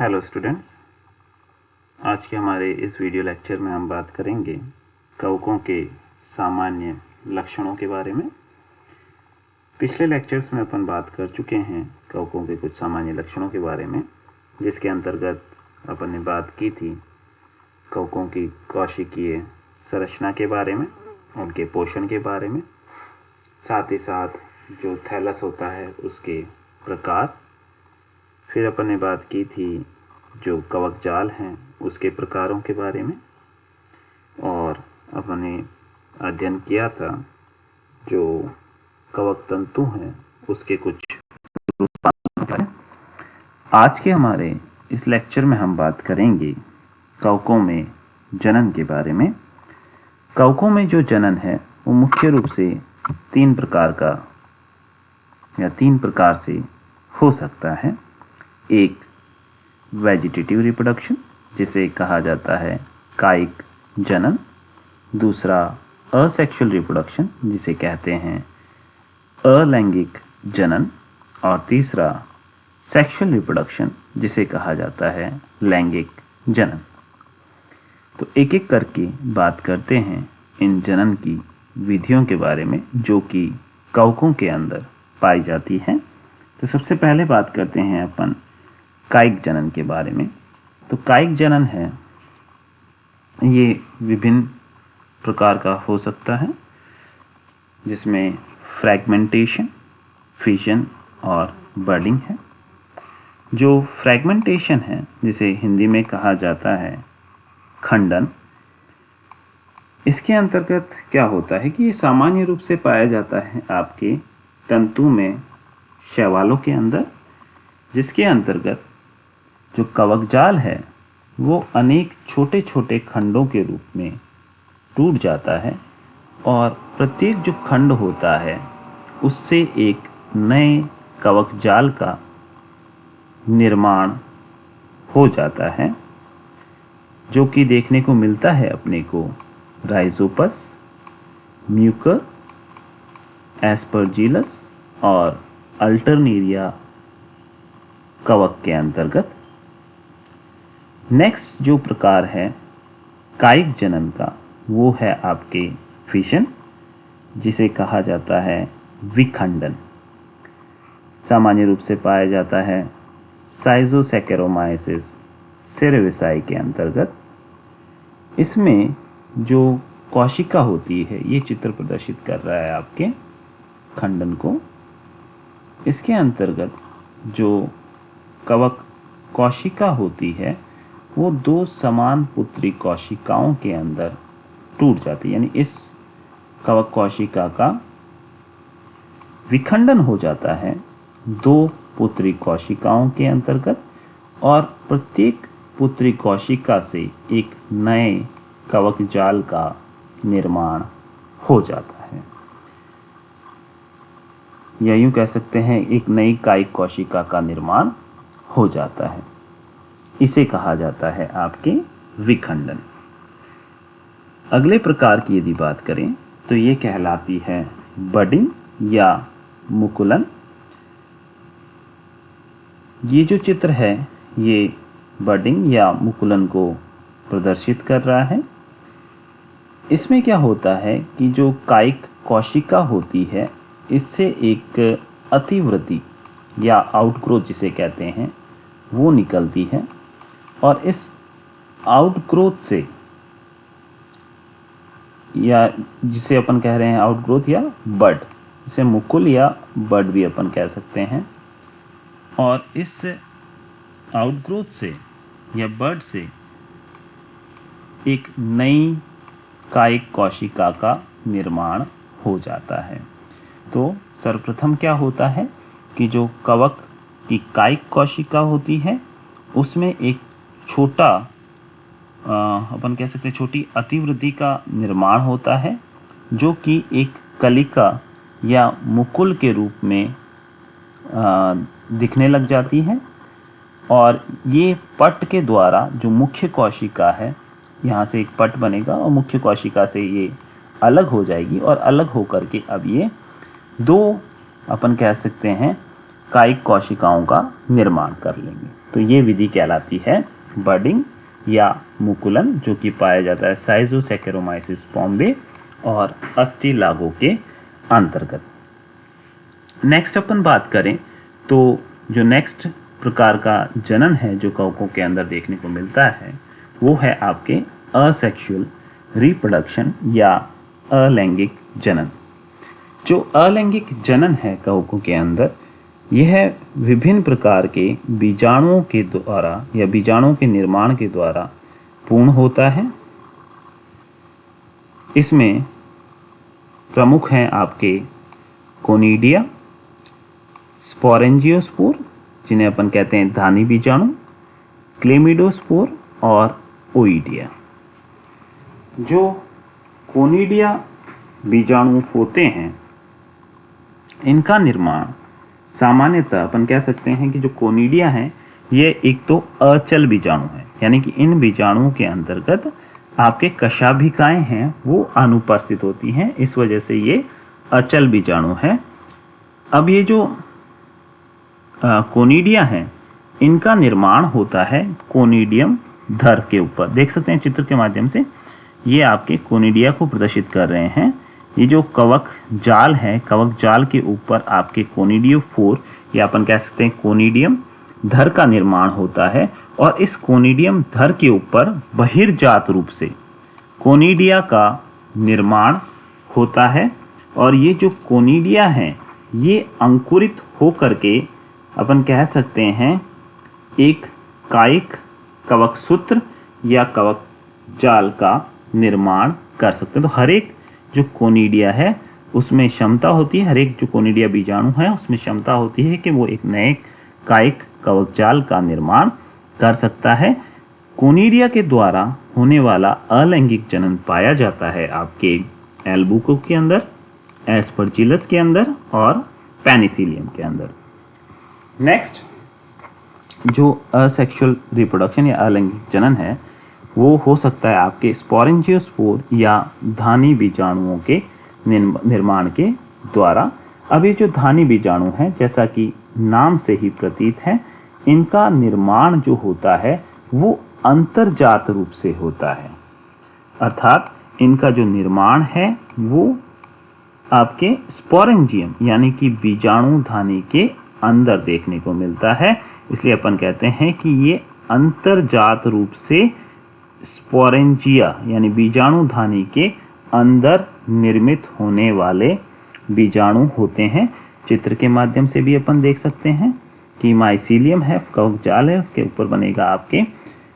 Hello students, आज के हमारे इस वीडियो लेक्चर में हम बात करेंगे कवकों के सामान्य लक्षणों के बारे में। पिछले लेक्चर्स में अपन बात कर चुके हैं कवकों के कुछ सामान्य लक्षणों के बारे में, जिसके अंतर्गत अपन ने बात की थी कवकों की कोशिकीय संरचना के बारे में, उनके पोषण के बारे में, साथ ही साथ जो थैलस होता है उसके प्रकार। फिर अपन ने बात की थी जो कवक जाल हैं उसके प्रकारों के बारे में, और अपन ने अध्ययन किया था जो कवक तंतु हैं उसके कुछ रूपांतर। आज के हमारे इस लेक्चर में हम बात करेंगे कवकों में जनन के बारे में। कवकों में जो जनन है वो मुख्य रूप से तीन प्रकार से हो सकता है। एक वेजिटेटिव रिप्रोडक्शन जिसे कहा जाता है कायिक जनन, दूसरा असेक्सुअल रिप्रोडक्शन जिसे कहते हैं अलैंगिक जनन, और तीसरा सेक्सुअल रिप्रोडक्शन जिसे कहा जाता है लैंगिक जनन। तो एक एक करके बात करते हैं इन जनन की विधियों के बारे में जो कि कवकों के अंदर पाई जाती हैं। तो सबसे पहले बात करते हैं अपन कायिक जनन के बारे में। तो कायिक जनन है, ये विभिन्न प्रकार का हो सकता है, जिसमें फ्रैगमेंटेशन, फिजन और बडिंग है। जो फ्रैगमेंटेशन है, जिसे हिंदी में कहा जाता है खंडन, इसके अंतर्गत क्या होता है कि ये सामान्य रूप से पाया जाता है आपके तंतु में, शैवालों के अंदर, जिसके अंतर्गत जो कवक जाल है वो अनेक छोटे छोटे खंडों के रूप में टूट जाता है, और प्रत्येक जो खंड होता है उससे एक नए कवक जाल का निर्माण हो जाता है, जो कि देखने को मिलता है अपने को राइजोपस, म्यूकर, एस्परजिलस और अल्टरनेरिया कवक के अंतर्गत। नेक्स्ट जो प्रकार है कायिक जनन का वो है आपके फिजन, जिसे कहा जाता है विखंडन। सामान्य रूप से पाया जाता है साइजोसैकेरोमाइसिस सेरेविसाई के अंतर्गत। इसमें जो कोशिका होती है, ये चित्र प्रदर्शित कर रहा है आपके खंडन को। इसके अंतर्गत जो कवक कोशिका होती है वो दो समान पुत्री कोशिकाओं के अंदर टूट जाती है, यानी इस कवक कोशिका का विखंडन हो जाता है दो पुत्री कोशिकाओं के अंतर्गत, और प्रत्येक पुत्री कोशिका से एक नए कवक जाल का निर्माण हो जाता है, या यूं कह सकते हैं एक नई कायिक कोशिका का निर्माण हो जाता है। इसे कहा जाता है आपके विखंडन। अगले प्रकार की यदि बात करें तो ये कहलाती है बडिंग या मुकुलन। ये जो चित्र है ये बडिंग या मुकुलन को प्रदर्शित कर रहा है। इसमें क्या होता है कि जो कायिक कोशिका होती है इससे एक अतिवृद्धि या आउटग्रोथ जिसे कहते हैं वो निकलती है, और इस आउटग्रोथ से, या जिसे अपन कह रहे हैं आउटग्रोथ या बड, इसे मुकुल या बड भी अपन कह सकते हैं, और इस आउटग्रोथ से या बड से एक नई कायिक कोशिका का निर्माण हो जाता है। तो सर्वप्रथम क्या होता है कि जो कवक की कायिक कोशिका होती है उसमें एक छोटा अपन कह सकते हैं छोटी अतिवृद्धि का निर्माण होता है, जो कि एक कलिका या मुकुल के रूप में दिखने लग जाती है, और ये पट के द्वारा जो मुख्य कोशिका है, यहाँ से एक पट बनेगा और मुख्य कोशिका से ये अलग हो जाएगी, और अलग होकर के अब ये दो अपन कह सकते हैं कायिक कोशिकाओं का निर्माण कर लेंगे। तो ये विधि कहलाती है बडिंग या मुकुलन, जो कि पाया जाता है साइज़ोसैकेरोमाइसिस पॉम्बे और अस्टिलागो के अंतर्गत। नेक्स्ट अपन बात करें तो जो नेक्स्ट प्रकार का जनन है जो कवकों के अंदर देखने को मिलता है वो है आपके असेक्सुअल रिप्रोडक्शन या अलैंगिक जनन। जो अलैंगिक जनन है कवकों के अंदर, यह विभिन्न प्रकार के बीजाणुओं के द्वारा या बीजाणुओं के निर्माण के द्वारा पूर्ण होता है। इसमें प्रमुख हैं आपके कोनिडिया, स्पोरेंजियोस्पोर जिन्हें अपन कहते हैं धानी बीजाणु, क्लेमिडोस्पोर और ओइडिया। जो कोनिडिया बीजाणु होते हैं इनका निर्माण सामान्यतः अपन कह सकते हैं कि जो कोनिडिया हैं ये एक तो अचल बीजाणु है, यानी कि इन बीजाणुओं के अंतर्गत आपके कशाभिकाएं हैं वो अनुपस्थित होती हैं, इस वजह से ये अचल बीजाणु है। अब ये जो कोनिडिया हैं इनका निर्माण होता है कोनिडियम धर के ऊपर। देख सकते हैं चित्र के माध्यम से, ये आपके कोनिडिया को प्रदर्शित कर रहे हैं। ये जो कवक जाल है, कवक जाल के ऊपर आपके कोनिडियोफोर या अपन कह सकते हैं कोनिडियम धर का निर्माण होता है और इस कोनिडियम धर के ऊपर बहिर्जात रूप से कोनिडिया का निर्माण होता है। और ये जो कोनिडिया हैं ये अंकुरित होकर के अपन कह सकते हैं एक कायिक कवक सूत्र या कवक जाल का निर्माण कर सकते हैं। तो हर एक जो कोनिडिया है उसमें क्षमता होती है, हर एक जो कोनिडिया बीजाणु है उसमें क्षमता होती है कि वो एक नए कायिक कवक जाल का निर्माण कर सकता है। कोनिडिया के द्वारा होने वाला अलैंगिक जनन पाया जाता है आपके एल्बुको के अंदर, एस्परजिलस के अंदर और पेनिसिलियम के अंदर। नेक्स्ट जो असेक्सुअल रिप्रोडक्शन या अलैंगिक जनन है वो हो सकता है आपके स्पोरेंजियोस्पोर या धानी बीजाणुओं के निर्माण के द्वारा। अब ये जो धानी बीजाणु हैं जैसा कि नाम से ही प्रतीत है, इनका निर्माण जो होता है वो अंतर्जात रूप से होता है, अर्थात इनका जो निर्माण है वो आपके स्पोरेंजियम यानी कि बीजाणु धानी के अंदर देखने को मिलता है। इसलिए अपन कहते हैं कि ये अंतर्जात रूप से स्पोरेंजिया यानी बीजाणु धानी के अंदर निर्मित होने वाले बीजाणु होते हैं। चित्र के माध्यम से भी अपन देख सकते हैं कि माइसीलियम है, कवक जाल है, उसके ऊपर बनेगा आपके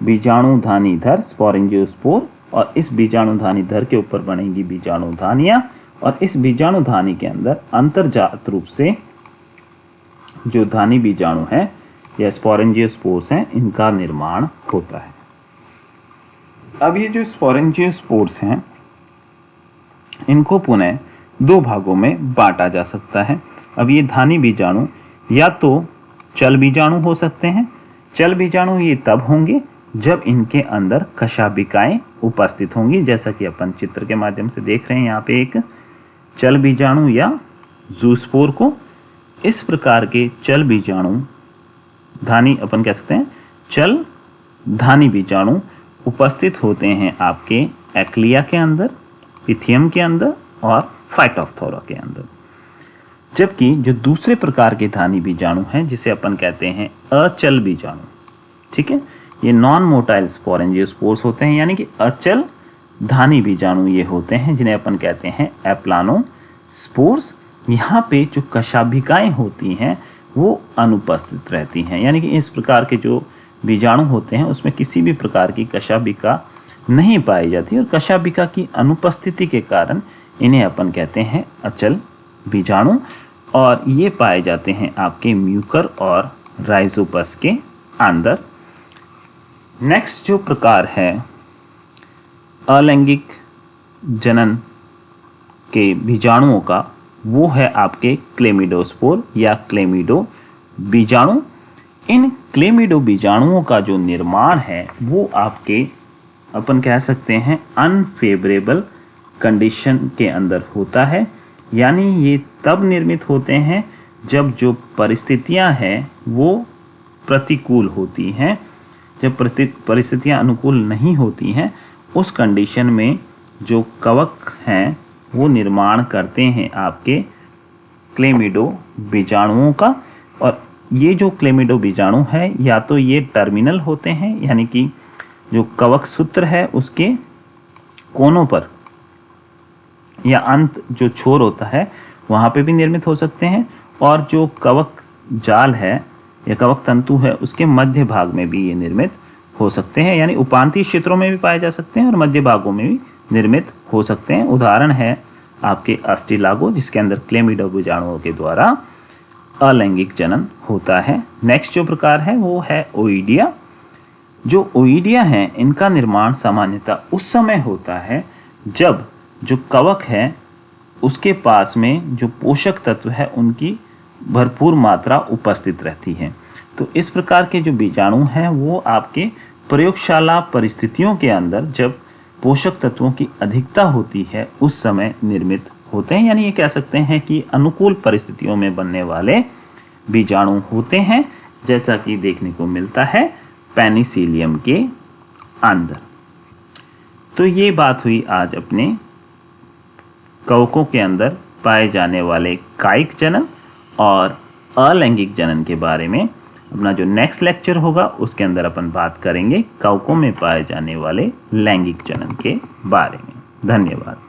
बीजाणु धानी धर स्पोरेंजियोस्पोर और इस बीजाणु धानी धर के ऊपर बनेगी बीजाणु धानियां और इस बीजाणु धानी के अंदर अंतर्जात रूप से जो धानी बीजाणु है या स्पोरेंजियोस्पोर्स हैं इनका निर्माण होता है। अब ये जो स्पोरेंजियोस्पोर्स हैं इनको पुनः दो भागों में बांटा जा सकता है। अब ये धानी बीजाणु या तो चल बीजाणु हो सकते हैं। चल बीजाणु ये तब होंगे जब इनके अंदर कशाभिकाएं उपस्थित होंगी, जैसा कि अपन चित्र के माध्यम से देख रहे हैं यहाँ पे एक चल बीजाणु या जूस्पोर को। इस प्रकार के चल बीजाणु धानी अपन कह सकते हैं चल धानी बीजाणु उपस्थित होते हैं आपके एक्लिया के अंदर, पिथियम के अंदर और फाइटोफ्थोरा के अंदर। जबकि जो दूसरे प्रकार के धानी बीजाणु हैं जिसे अपन कहते हैं अचल बीजाणु, ठीक है, ये नॉन मोटाइल स्पोरेंजियोस्पोर्स होते हैं, यानी कि अचल धानी बीजाणु ये होते हैं जिन्हें अपन कहते हैं एप्लानोस्पोर्स। यहाँ पे जो कशाभिकाएं होती हैं वो अनुपस्थित रहती हैं, यानी कि इस प्रकार के जो बीजाणु होते हैं उसमें किसी भी प्रकार की कशाभिका नहीं पाई जाती और कशाभिका की अनुपस्थिति के कारण इन्हें अपन कहते हैं अचल बीजाणु और ये पाए जाते हैं आपके म्यूकर और राइजोपस के अंदर। नेक्स्ट जो प्रकार है अलैंगिक जनन के बीजाणुओं का वो है आपके क्लेमिडोस्पोर या क्लेमिडो बीजाणु। इन क्लेमिडो बीजाणुओं का जो निर्माण है वो आपके अपन कह सकते हैं अनफेवरेबल कंडीशन के अंदर होता है, यानी ये तब निर्मित होते हैं जब जो परिस्थितियां हैं वो प्रतिकूल होती हैं, जब परिस्थितियां अनुकूल नहीं होती हैं, उस कंडीशन में जो कवक हैं वो निर्माण करते हैं आपके क्लेमिडो बीजाणुओं का। और ये जो क्लेमिडो बीजाणु है या तो ये टर्मिनल होते हैं, यानी कि जो कवक सूत्र है उसके कोनों पर या अंत जो छोर होता है वहां पे भी निर्मित हो सकते हैं, और जो कवक जाल है या कवक तंतु है उसके मध्य भाग में भी ये निर्मित हो सकते हैं, यानी उपांतीय क्षेत्रों में भी पाए जा सकते हैं और मध्य भागों में भी निर्मित हो सकते हैं। उदाहरण है आपके अस्टिलागो, जिसके अंदर क्लेमिडो बीजाणुओं के द्वारा अलैंगिक जनन होता है। नेक्स्ट जो प्रकार है वो है ओइडिया। जो ओइडिया हैं इनका निर्माण सामान्यतः उस समय होता है जब जो कवक है उसके पास में जो पोषक तत्व है उनकी भरपूर मात्रा उपस्थित रहती है। तो इस प्रकार के जो बीजाणु हैं वो आपके प्रयोगशाला परिस्थितियों के अंदर जब पोषक तत्वों की अधिकता होती है उस समय निर्मित होते हैं, यानी ये कह सकते हैं कि अनुकूल परिस्थितियों में बनने वाले बीजाणु होते हैं, जैसा कि देखने को मिलता है पेनिसिलियम के अंदर। तो ये बात हुई आज अपने कवकों के अंदर पाए जाने वाले कायिक जनन और अलैंगिक जनन के बारे में। अपना जो नेक्स्ट लेक्चर होगा उसके अंदर अपन बात करेंगे कवकों में पाए जाने वाले लैंगिक जनन के बारे में। धन्यवाद।